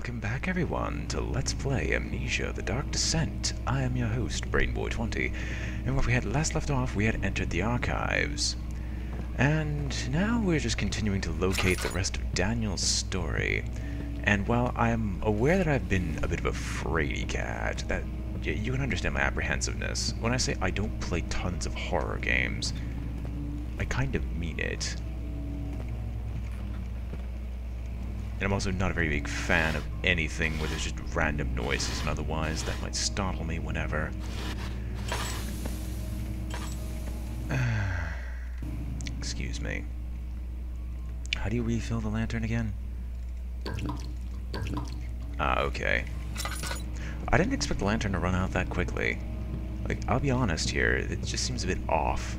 Welcome back everyone to Let's Play Amnesia, The Dark Descent. I am your host, BrainBoy20, and where we had last left off, we had entered the archives. And now we're just continuing to locate the rest of Daniel's story. And while I'm aware that I've been a bit of a fraidy cat, that you can understand my apprehensiveness. When I say I don't play tons of horror games, I kind of mean it. And I'm also not a very big fan of anything where there's just random noises and otherwise that might startle me whenever. Excuse me. How do you refill the lantern again? Ah, okay. I didn't expect the lantern to run out that quickly. Like, I'll be honest here, it just seems a bit off.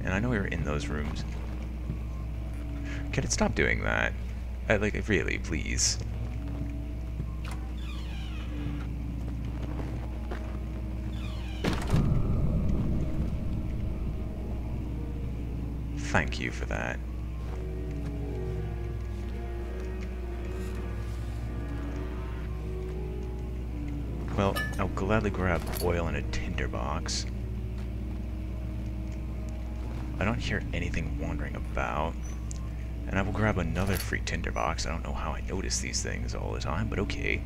And I know we were in those rooms. Can it stop doing that? Like, really, please. Thank you for that. Well, I'll gladly grab oil in a tinderbox. I don't hear anything wandering about. And I will grab another free tinderbox. I don't know how I notice these things all the time, but okay.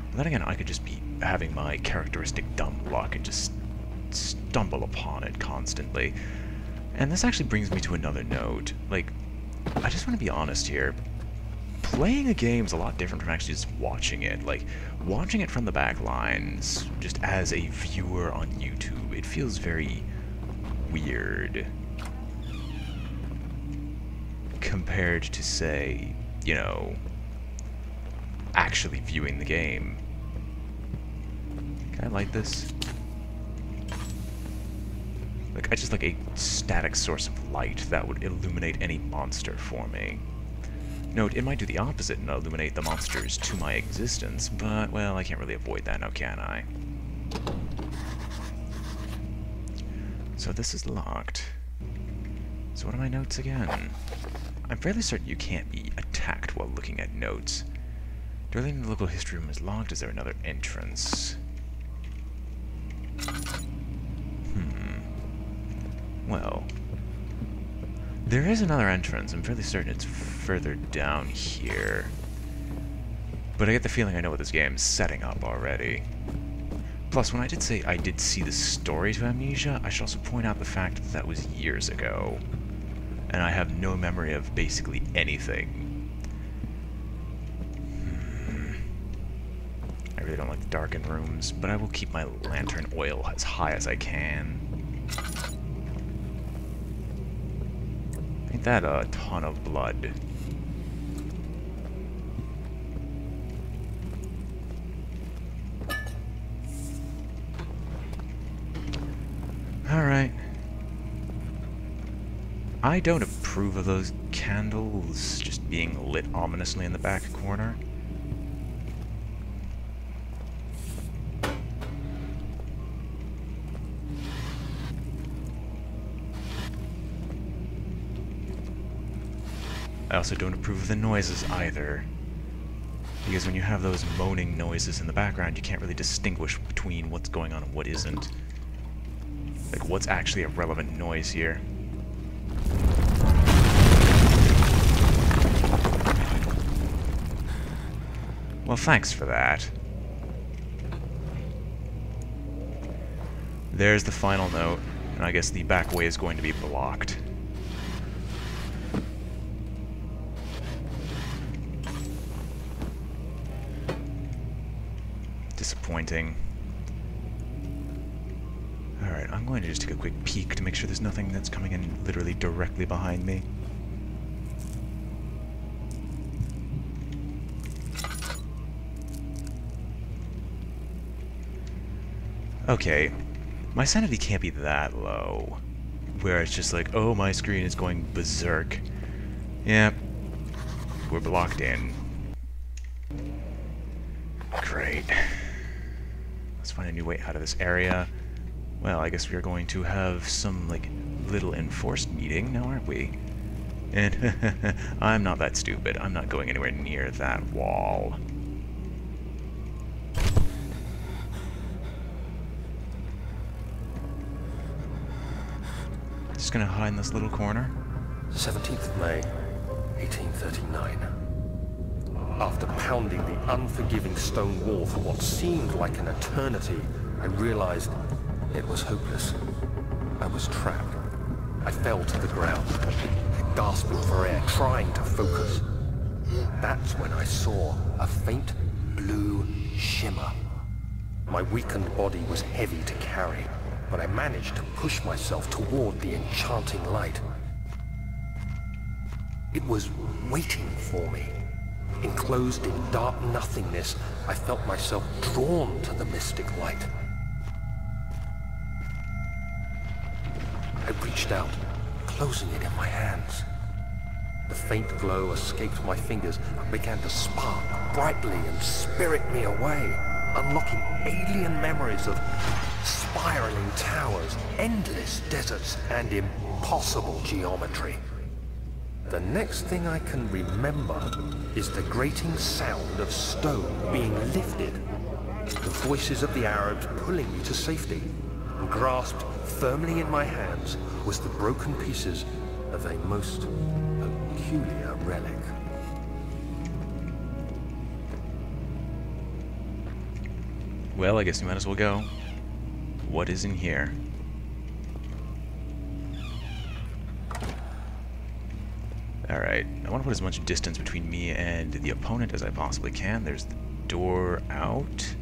Well, then again, I could just be having my characteristic dumb luck and just stumble upon it constantly. And this actually brings me to another note. Like, I just want to be honest here. Playing a game's a lot different from actually just watching it. Like, watching it from the back lines, just as a viewer on YouTube, it feels very weird. Compared to, say, you know, actually viewing the game. Can I light this? Like, I just like a static source of light that would illuminate any monster for me. Note, it might do the opposite and illuminate the monsters to my existence, but, well, I can't really avoid that now, can I? So this is locked. So what are my notes again? I'm fairly certain you can't be attacked while looking at notes. Dwelling in the local history room is locked. Is there another entrance? Well, there is another entrance. I'm fairly certain it's further down here. But I get the feeling I know what this game's setting up already. Plus, when I did say I did see the story to Amnesia, I should also point out the fact that that was years ago. And I have no memory of basically anything. I really don't like the darkened rooms, but I will keep my lantern oil as high as I can. Ain't that a ton of blood? Alright. I don't approve of those candles just being lit ominously in the back corner. I also don't approve of the noises either. Because when you have those moaning noises in the background, you can't really distinguish between what's going on and what isn't. Like, what's actually a relevant noise here. Well, thanks for that. There's the final note, and I guess the back way is going to be blocked. Disappointing. Alright, I'm going to just take a quick peek to make sure there's nothing that's coming in literally directly behind me. Okay, my sanity can't be that low, where it's just like, oh, my screen is going berserk. Yep, we're blocked in. Great. Let's find a new way out of this area. Well, I guess we're going to have some, like, little enforced meeting now, aren't we? And I'm not that stupid. I'm not going anywhere near that wall. Just gonna hide in this little corner. 17th of May, 1839. After pounding the unforgiving stone wall for what seemed like an eternity, I realized it was hopeless. I was trapped. I fell to the ground, gasping for air, trying to focus. That's when I saw a faint blue shimmer. My weakened body was heavy to carry, but I managed to push myself toward the enchanting light. It was waiting for me. Enclosed in dark nothingness, I felt myself drawn to the mystic light. I reached out, closing it in my hands. The faint glow escaped my fingers and began to spark brightly and spirit me away, unlocking alien memories of spiraling towers, endless deserts, and impossible geometry. The next thing I can remember is the grating sound of stone being lifted, the voices of the Arabs pulling me to safety, and grasped firmly in my hands was the broken pieces of a most peculiar relic. Well, I guess we might as well go. What is in here? Alright, I want to put as much distance between me and the opponent as I possibly can. There's the door out.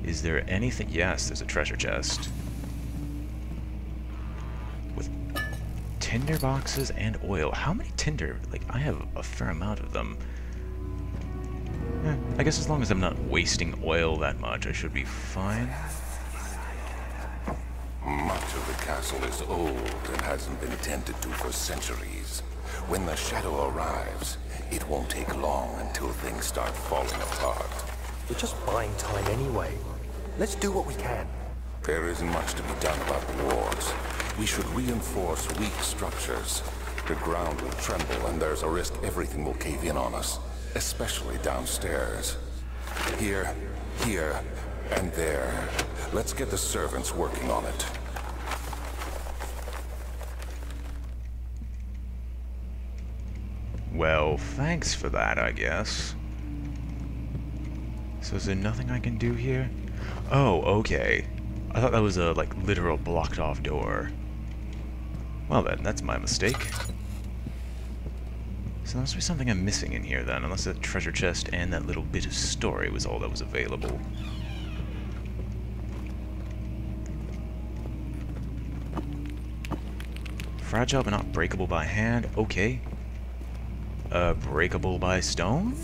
Is there anything? Yes, there's a treasure chest. With tinder boxes and oil. How many tinder? Like, I have a fair amount of them. I guess as long as I'm not wasting oil that much, I should be fine. Much of the castle is old and hasn't been tended to for centuries. When the shadow arrives, it won't take long until things start falling apart. We're just buying time anyway. Let's do what we can. There isn't much to be done about the walls. We should reinforce weak structures. The ground will tremble and there's a risk everything will cave in on us, especially downstairs. Here, and there. Let's get the servants working on it. Well, thanks for that, I guess. So is there nothing I can do here? Oh, okay. I thought that was a, like, literal blocked-off door. Well then, that's my mistake. So there must be something I'm missing in here then, unless the treasure chest and that little bit of story was all that was available. Fragile but not breakable by hand, okay. Breakable by stone?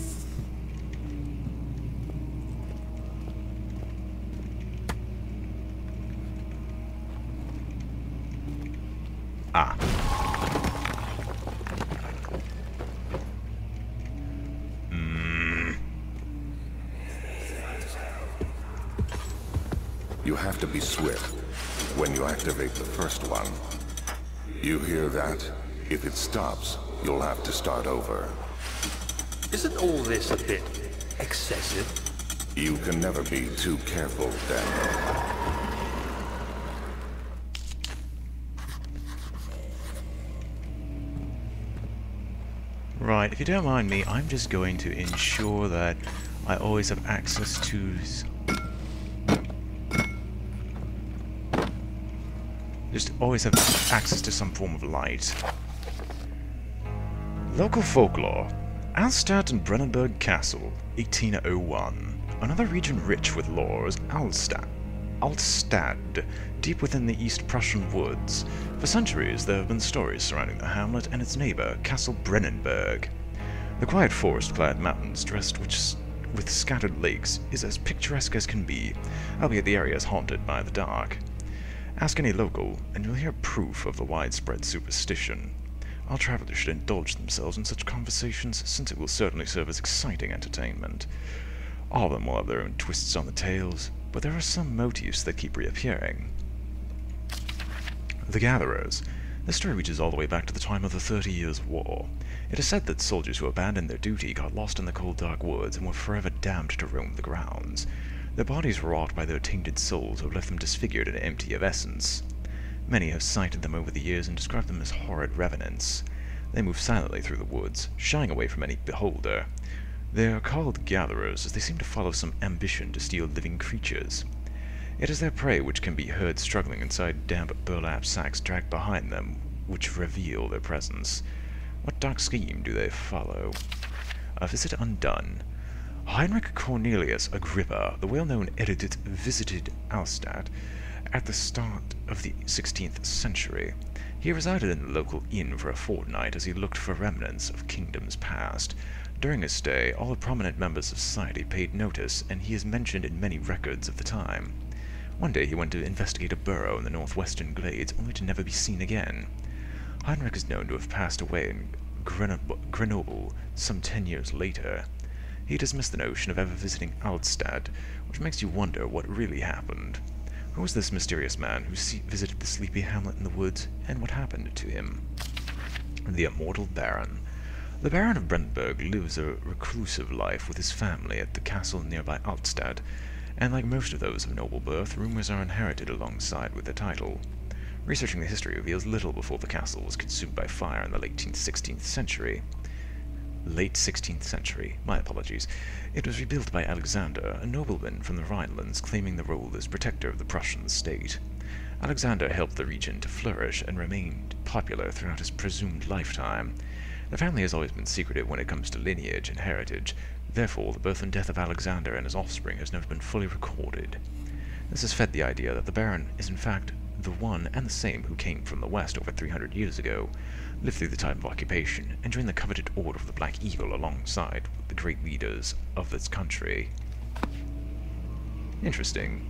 Ah. You have to be swift when you activate the first one. You hear that? If it stops, you'll have to start over. Isn't all this a bit excessive? You can never be too careful, Daniel. Right, if you don't mind me, I'm just going to ensure that I always have access to... Just always have access to some form of light. Local folklore. Alstad and Brennenburg Castle, 1801. Another region rich with lore is Alstad, deep within the East Prussian woods. For centuries there have been stories surrounding the hamlet and its neighbor, Castle Brennenburg. The quiet forest-clad mountains dressed with scattered lakes is as picturesque as can be, albeit the area is haunted by the dark. Ask any local, and you'll hear proof of the widespread superstition. All travelers should indulge themselves in such conversations, since it will certainly serve as exciting entertainment. All of them will have their own twists on the tales, but there are some motifs that keep reappearing. The Gatherers. The story reaches all the way back to the time of the 30 Years' War. It is said that soldiers who abandoned their duty got lost in the cold dark woods and were forever damned to roam the grounds. Their bodies wrought by their tainted souls have left them disfigured and empty of essence. Many have cited them over the years and described them as horrid revenants. They move silently through the woods, shying away from any beholder. They are called gatherers, as they seem to follow some ambition to steal living creatures. It is their prey which can be heard struggling inside damp burlap sacks dragged behind them, which reveal their presence. What dark scheme do they follow? A visit undone. Heinrich Cornelius Agrippa, the well-known erudite, visited Alstadt at the start of the 16th century. He resided in the local inn for a fortnight as he looked for remnants of kingdoms past. During his stay, all the prominent members of society paid notice, and he is mentioned in many records of the time. One day he went to investigate a burrow in the northwestern glades, only to never be seen again. Heinrich is known to have passed away in Grenoble some 10 years later. He dismissed the notion of ever visiting Alstadt, which makes you wonder what really happened. Who was this mysterious man who visited the sleepy hamlet in the woods, and what happened to him? The Immortal Baron. The Baron of Brandenburg lives a reclusive life with his family at the castle nearby Alstadt, and like most of those of noble birth, rumors are inherited alongside with the title. Researching the history reveals little before the castle was consumed by fire in the late 16th century. Late 16th century, my apologies. It was rebuilt by Alexander, a nobleman from the Rhinelands claiming the role as protector of the Prussian state. Alexander helped the region to flourish and remained popular throughout his presumed lifetime. The family has always been secretive when it comes to lineage and heritage. Therefore, the birth and death of Alexander and his offspring has never been fully recorded. This has fed the idea that the Baron is in fact the one and the same who came from the west over 300 years ago, lived through the time of occupation, and joined the coveted Order of the Black Eagle alongside the great leaders of this country. Interesting.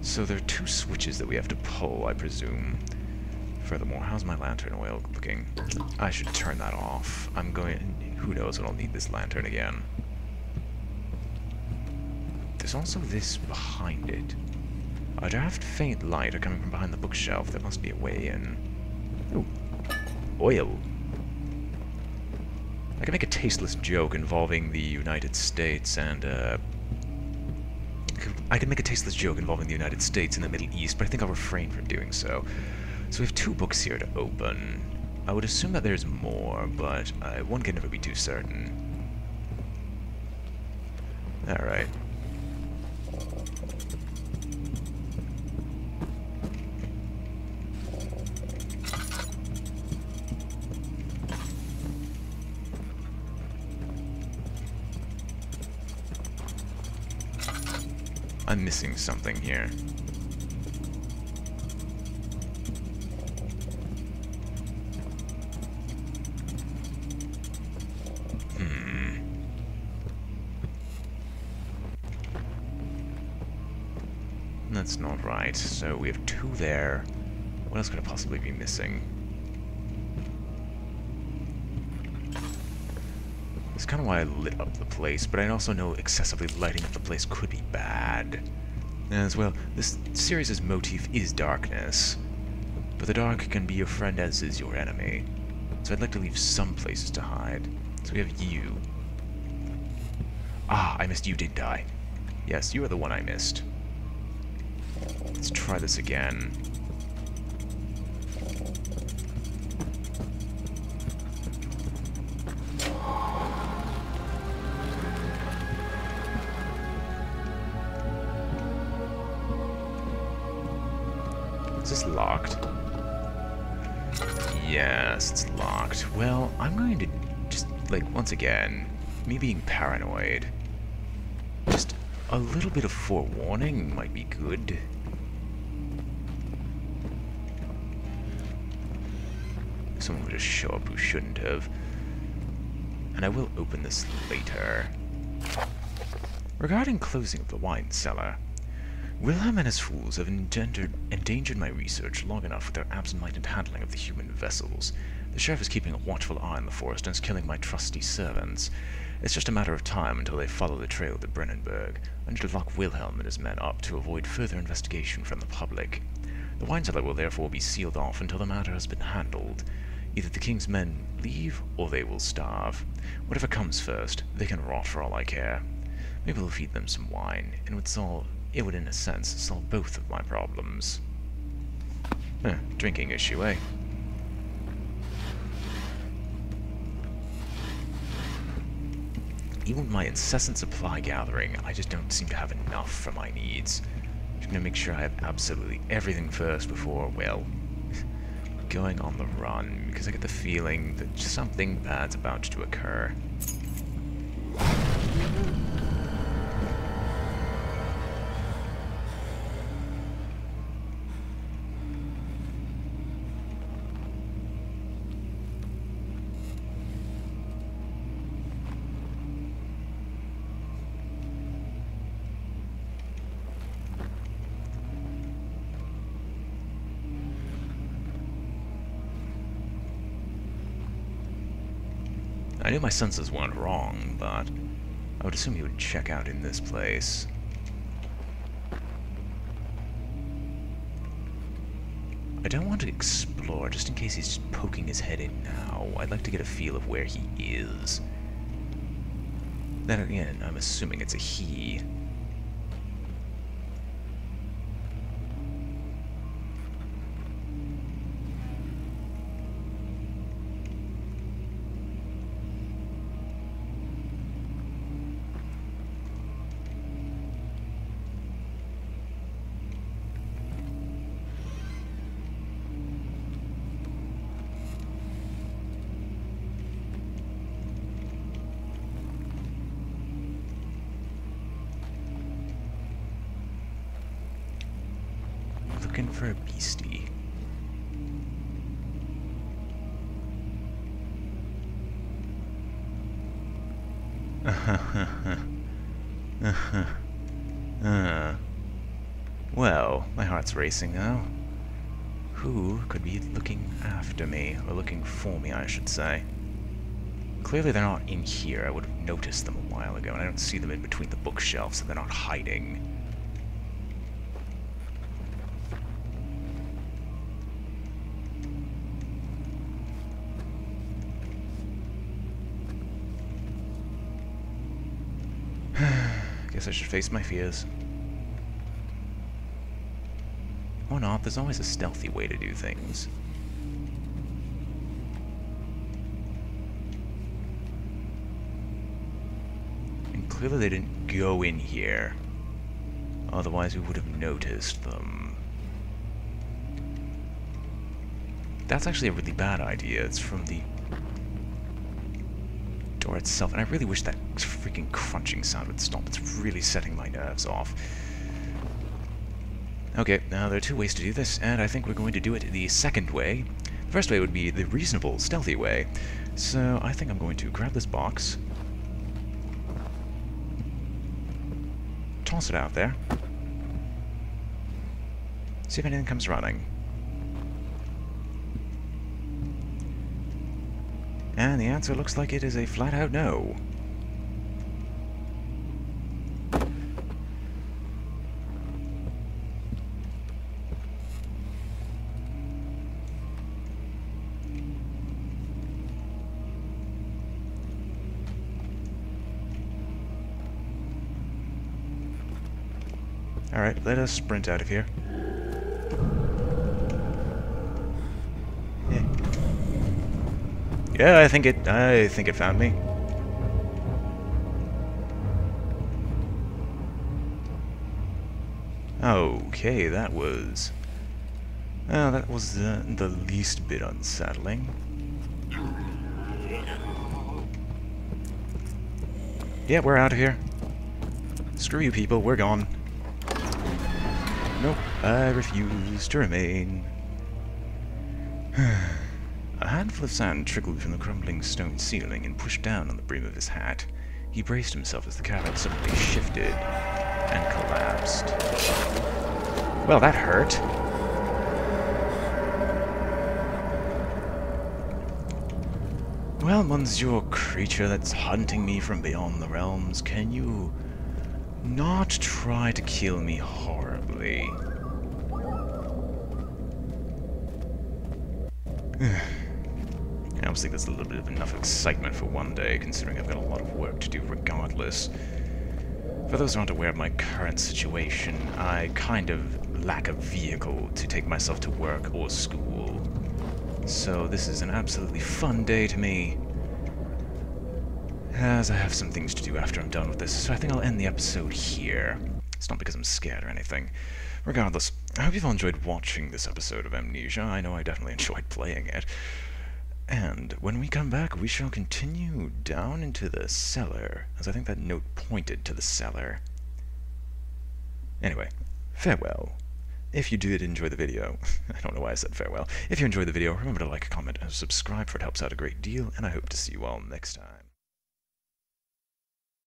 So there are 2 switches that we have to pull, I presume. Furthermore, how's my lantern oil looking? I should turn that off. Who knows when I'll need this lantern again. There's also this behind it. A draft faint light are coming from behind the bookshelf. There must be a way in. Ooh. Oil. I can make a tasteless joke involving the United States and, I can make a tasteless joke involving the United States and the Middle East, but I think I'll refrain from doing so. So we have 2 books here to open. I would assume that there's more, but one can never be too certain. Alright. I'm missing something here. That's not right. So we have 2 there. What else could I possibly be missing? That's kind of why I lit up the place, but I also know excessively lighting up the place could be bad. As well, this series' motif is darkness, but the dark can be your friend as is your enemy. So I'd like to leave some places to hide. So we have you. Ah, I missed you, didn't I? Yes, you are the one I missed. Let's try this again. Is this locked? Yes, it's locked. Well, I'm going to just, like, once again, me being paranoid, just a little bit of forewarning might be good. Someone would just show up who shouldn't have. And I will open this later. Regarding closing of the wine cellar, Wilhelm and his fools have endangered my research long enough with their absent-minded handling of the human vessels. The sheriff is keeping a watchful eye on the forest and is killing my trusty servants. It's just a matter of time until they follow the trail to Brandenburg. I need to lock Wilhelm and his men up to avoid further investigation from the public. The wine cellar will therefore be sealed off until the matter has been handled. Either the king's men leave, or they will starve. Whatever comes first, they can rot for all I care. Maybe we'll feed them some wine, and it would in a sense solve both of my problems. Drinking issue, eh? Even with my incessant supply gathering, I just don't seem to have enough for my needs. I'm just gonna make sure I have absolutely everything first before, well, going on the run, because I get the feeling that something bad's about to occur. I knew my senses weren't wrong, but I would assume he would check out in this place. I don't want to explore, just in case he's just poking his head in now. I'd like to get a feel of where he is. Then again, I'm assuming it's a he. Looking for a beastie. Well, my heart's racing now. Who could be looking after me, or looking for me, I should say? Clearly they're not in here. I would have noticed them a while ago, and I don't see them in between the bookshelves, so they're not hiding. Guess I should face my fears. Or not, there's always a stealthy way to do things. And clearly they didn't go in here. Otherwise we would have noticed them. That's actually a really bad idea. It's from the door itself, and I really wish that freaking crunching sound would stop. It's really setting my nerves off. Okay, now there are two ways to do this, and I think we're going to do it the second way. The first way would be the reasonable, stealthy way. So I think I'm going to grab this box, toss it out there, see if anything comes running. And the answer looks like it is a flat-out no. Alright, let us sprint out of here. Yeah, I think it found me. Okay, that was the least bit unsettling. Yeah, we're out of here. Screw you people, we're gone. Nope, I refuse to remain. A handful of sand trickled from the crumbling stone ceiling and pushed down on the brim of his hat. He braced himself as the cavern suddenly shifted and collapsed. Well, that hurt. Well, Monsieur creature that's hunting me from beyond the realms, can you not try to kill me horribly? I always think there's a little bit of enough excitement for one day, considering I've got a lot of work to do regardless. For those who aren't aware of my current situation, I kind of lack a vehicle to take myself to work or school. So this is an absolutely fun day to me, as I have some things to do after I'm done with this, so I think I'll end the episode here. It's not because I'm scared or anything. Regardless, I hope you've all enjoyed watching this episode of Amnesia. I know I definitely enjoyed playing it. And when we come back, we shall continue down into the cellar, as I think that note pointed to the cellar. Anyway, farewell. If you did enjoy the video, I don't know why I said farewell. If you enjoyed the video, remember to like, comment, and subscribe, for it helps out a great deal, and I hope to see you all next time.